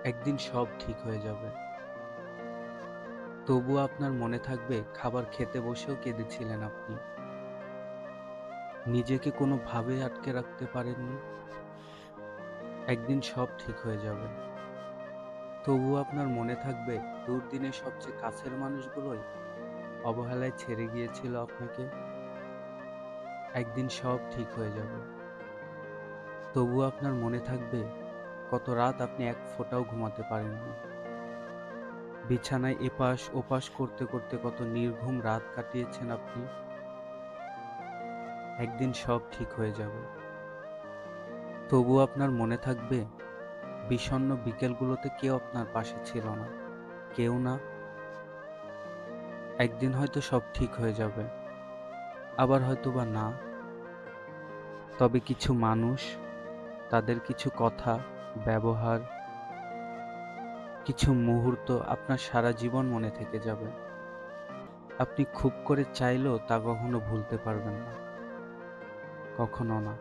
একদিন সব ঠিক হয়ে যাবে। তবুও আপনার মনে থাকবে খাবার খেতে বসেও কেঁদেছিলেন আপনি। নিজেকে কোনোভাবে আটকে রাখতে পারেননি। একদিন সব ঠিক হয়ে যাবে। তবুও আপনার মনে থাকবে দুর্দিনের সবচেয়ে কাছের মানুষগুলোই অবহেলায় ছেড়ে গিয়েছিল আপনাকে। একদিন সব ঠিক হয়ে যাবে। তবুও আপনার মনে থাকবে কত রাত আপনি এক ফোঁটাও ঘুমাতে পারেননি। বিছানায় এপাশ ওপাশ করতে করতে কত নির্ঘুম রাত কাটিয়েছেন আপনি। একদিন সব ঠিক হয়ে যাবে। তবুও আপনার মনে থাকবে বিষণ্ণ বিকেলগুলোতে কেউ আপনার পাশে ছিল না। কেউ না। একদিন হয়তো সব ঠিক হয়ে যাবে, আবার হয়তোবা না। তবে কিছু মানুষ, তাদের কিছু কথা, ব্যবহার, কিছু মুহূর্ত আপনার সারা জীবন মনে থেকে যাবে। আপনি খুব করে চাইলেও তা কখনো ভুলতে পারবেন না। কখনো না।